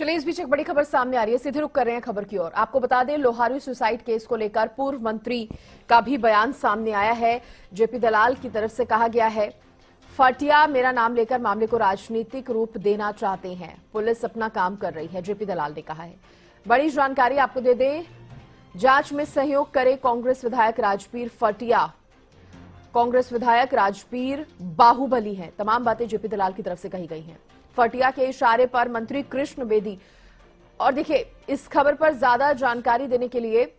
चलिए, इस बीच एक बड़ी खबर सामने आ रही है। सीधे रुक कर रहे हैं खबर की ओर। आपको बता दें, लोहारू सुसाइड केस को लेकर पूर्व मंत्री का भी बयान सामने आया है। जेपी दलाल की तरफ से कहा गया है, फटिया मेरा नाम लेकर मामले को राजनीतिक रूप देना चाहते हैं, पुलिस अपना काम कर रही है, जेपी दलाल ने कहा है। बड़ी जानकारी आपको दे दें, जांच में सहयोग करे कांग्रेस विधायक राजबीर फटिया। कांग्रेस विधायक राजबीर बाहुबली हैं, तमाम बातें जेपी दलाल की तरफ से कही गई हैं। फटिया के इशारे पर मंत्री कृष्ण बेदी। और देखिए, इस खबर पर ज्यादा जानकारी देने के लिए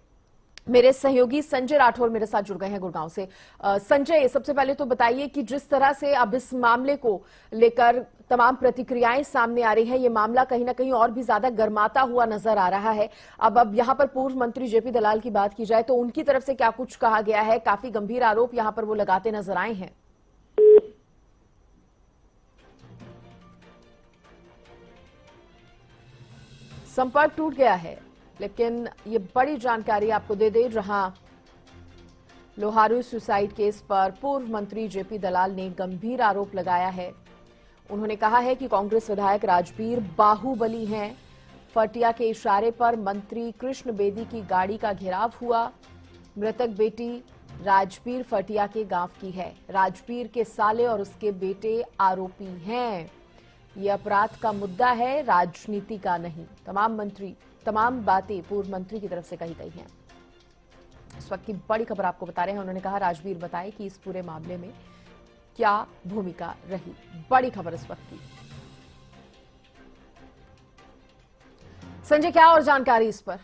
मेरे सहयोगी संजय राठौर मेरे साथ जुड़ गए हैं गुड़गांव से। संजय, सबसे पहले तो बताइए कि जिस तरह से अब इस मामले को लेकर तमाम प्रतिक्रियाएं सामने आ रही हैं, ये मामला कहीं ना कहीं और भी ज्यादा गर्माता हुआ नजर आ रहा है। अब यहां पर पूर्व मंत्री जेपी दलाल की बात की जाए तो उनकी तरफ से क्या कुछ कहा गया है? काफी गंभीर आरोप यहां पर वो लगाते नजर आए हैं। संपर्क टूट गया है, लेकिन ये बड़ी जानकारी आपको दे दे, जहां लोहारू सुसाइड केस पर पूर्व मंत्री जेपी दलाल ने गंभीर आरोप लगाया है। उन्होंने कहा है कि कांग्रेस विधायक राजबीर बाहुबली हैं। फटिया के इशारे पर मंत्री कृष्ण बेदी की गाड़ी का घेराव हुआ। मृतक बेटी राजबीर फटिया के गांव की है। राजबीर के साले और उसके बेटे आरोपी हैं। ये अपराध का मुद्दा है, राजनीति का नहीं। तमाम बातें पूर्व मंत्री की तरफ से कही गई हैं। इस वक्त की बड़ी खबर आपको बता रहे हैं। उन्होंने कहा, राजबीर बताए कि इस पूरे मामले में क्या भूमिका रही। बड़ी खबर इस वक्त की। संजय, क्या और जानकारी इस पर?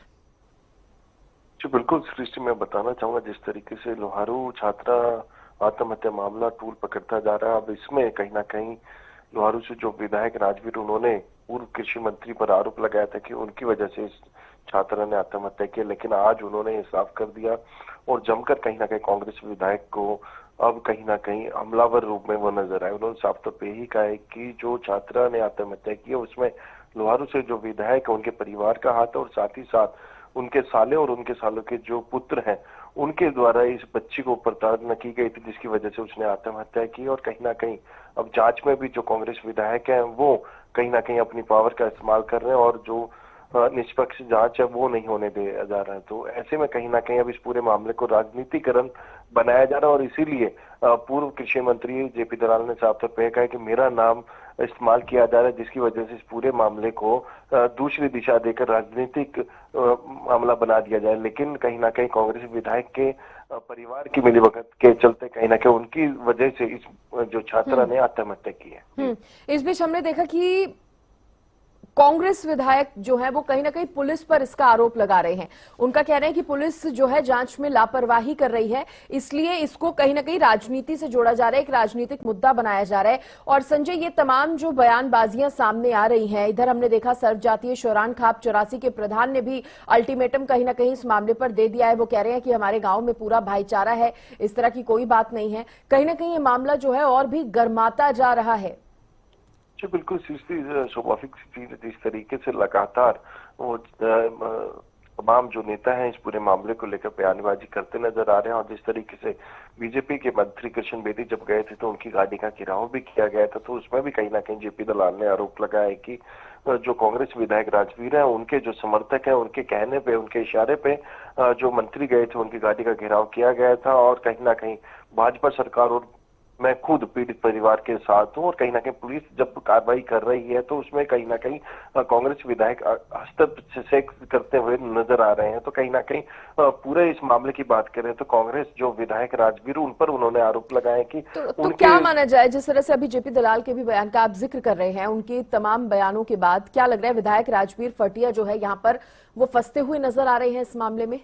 जी बिल्कुल सृष्टि, मैं बताना चाहूंगा जिस तरीके से लोहारू छात्रा आत्महत्या मामला टूल पकड़ता जा रहा है, अब इसमें कहीं ना कहीं लोहारू से जो विधायक राजबीर, उन्होंने पूर्व कृषि मंत्री पर आरोप लगाया था कि उनकी वजह से इस छात्रा ने आत्महत्या की, लेकिन आज उन्होंने ये साफ कर दिया और जमकर कहीं ना कहीं कांग्रेस विधायक को अब कहीं ना कहीं हमलावर रूप में वो नजर आए। उन्होंने साफ तौर पे यही कहा है कि जो छात्रा ने आत्महत्या की है उसमें लोहारू से जो विधायक है उनके परिवार का हाथ है, और साथ ही साथ उनके साले और उनके सालों के जो पुत्र हैं उनके द्वारा इस बच्ची को प्रताड़ना की गई थी, जिसकी वजह से उसने आत्महत्या की। और कहीं ना कहीं अब जांच में भी जो कांग्रेस विधायक हैं वो कहीं ना कहीं अपनी पावर का इस्तेमाल कर रहे हैं और जो निष्पक्ष जांच है वो नहीं होने दिया जा रहा है। तो ऐसे में कहीं ना कहीं अब इस पूरे मामले को राजनीतिकरण बनाया जा रहा है, और इसीलिए पूर्व कृषि मंत्री जेपी दलाल ने साफ तौर पर कहा है कि मेरा नाम इस्तेमाल किया जा रहा है, जिसकी वजह से इस पूरे मामले को दूसरी दिशा देकर राजनीतिक मामला बना दिया जाए। लेकिन कहीं ना कहीं कांग्रेस विधायक के परिवार की मिलीभगत के चलते कहीं ना कहीं उनकी वजह से इस जो छात्रा ने आत्महत्या की है। इस बीच हमने देखा कि कांग्रेस विधायक जो है वो कहीं ना कहीं पुलिस पर इसका आरोप लगा रहे हैं। उनका कहना है कि पुलिस जो है जांच में लापरवाही कर रही है, इसलिए इसको कहीं ना कहीं राजनीति से जोड़ा जा रहा है, एक राजनीतिक मुद्दा बनाया जा रहा है। और संजय, ये तमाम जो बयानबाजियां सामने आ रही हैं, इधर हमने देखा सर्वजातीय शौरान खाप 84 के प्रधान ने भी अल्टीमेटम कहीं ना कहीं इस मामले पर दे दिया है। वो कह रहे हैं कि हमारे गांव में पूरा भाईचारा है, इस तरह की कोई बात नहीं है। कहीं ना कहीं ये मामला जो है और भी गर्माता जा रहा है। जी बिल्कुल स्वाभाविक चीज, जिस तरीके से लगातार वो तमाम जो नेता हैं इस पूरे मामले को लेकर बयानबाजी करते नजर आ रहे हैं, और जिस तरीके से बीजेपी के मंत्री कृष्ण बेदी जब गए थे तो उनकी गाड़ी का घेराव भी किया गया था, तो उसमें भी कहीं ना कहीं जेपी दलाल ने आरोप लगाया है कि जो कांग्रेस विधायक राजबीर है उनके जो समर्थक हैं उनके कहने पे, उनके इशारे पे जो मंत्री गए थे उनकी गाड़ी का घेराव किया गया था। और कहीं ना कहीं भाजपा सरकार और मैं खुद पीड़ित परिवार के साथ हूं, और कहीं ना कहीं पुलिस जब कार्रवाई कर रही है तो उसमें कहीं ना कहीं कांग्रेस विधायक हस्तक्षेप करते हुए नजर आ रहे हैं। तो कहीं ना कहीं पूरे इस मामले की बात करें तो कांग्रेस जो विधायक राजबीर, उन पर उन्होंने आरोप लगाए कि तो क्या माना जाए, जिस तरह से अभी जेपी दलाल के भी बयान का आप जिक्र कर रहे हैं, उनके तमाम बयानों के बाद क्या लग रहा है, विधायक राजबीर फटिया जो है यहाँ पर वो फंसते हुए नजर आ रहे हैं इस मामले में?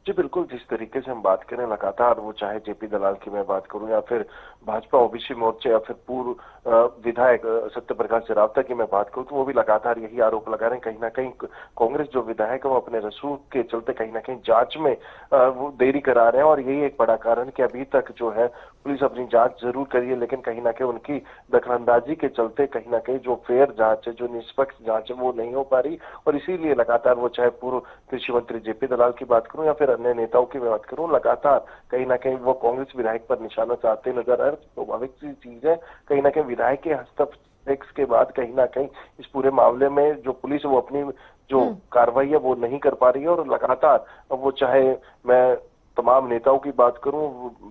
जी बिल्कुल, जिस तरीके से हम बात करें लगातार, वो चाहे जेपी दलाल की मैं बात करूं या फिर भाजपा ओबीसी मोर्चे या फिर पूर्व विधायक सत्यप्रकाश जरावता की मैं बात करूं, तो वो भी लगातार यही आरोप लगा रहे हैं। कहीं ना कहीं कांग्रेस जो विधायक है वो अपने रसूख के चलते कहीं ना कहीं जांच में वो देरी करा रहे हैं, और यही एक बड़ा कारण कि अभी तक जो है पुलिस अपनी जांच जरूर करी है, लेकिन कहीं ना कहीं उनकी दखलंदाजी के चलते कहीं ना कहीं जो फेयर जांच है, जो निष्पक्ष जांच है, वो नहीं हो पा रही। और इसीलिए लगातार वो चाहे पूर्व कृषि मंत्री जेपी दलाल की बात करूं या फिर अन्य नेताओं की बात करूं, लगातार कहीं ना कहीं वो कांग्रेस विधायक पर निशाना साधते नजर आ रहे हैं। स्वाभाविक सी चीज है, कहीं ना कहीं विधायक के एक्स के बाद कहीं ना कहीं इस पूरे मामले में जो पुलिस है वो अपनी जो कार्रवाई है वो नहीं कर पा रही है, और लगातार अब वो चाहे मैं तमाम नेताओं की बात करूं,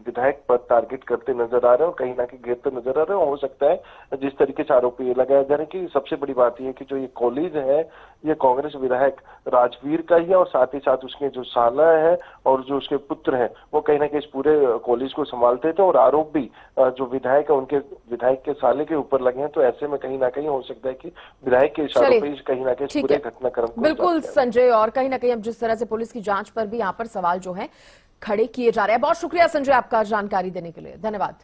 विधायक पर टारगेट करते नजर आ रहे हैं और कहीं ना कहीं घेरते नजर आ रहे हैं। हो सकता है जिस तरीके से आरोप ये लगाया जा रहा है कि सबसे बड़ी बात यह है कि जो ये कॉलेज है ये कांग्रेस विधायक राजवीर का ही है, और साथ ही साथ उसके जो साला है और जो उसके पुत्र हैं वो कहीं ना कहीं इस पूरे कॉलेज को संभालते थे, और आरोप भी जो विधायक है उनके विधायक के साले के ऊपर लगे हैं। तो ऐसे में कहीं ना कहीं हो सकता है कि विधायक के इशारों पर कहीं ना कहीं इस पूरे घटनाक्रम को बिल्कुल संजय, और कहीं ना कहीं अब जिस तरह से पुलिस की जांच पर भी यहाँ पर सवाल जो है खड़े किए जा रहे हैं। बहुत शुक्रिया संजय आपका जानकारी देने के लिए, धन्यवाद।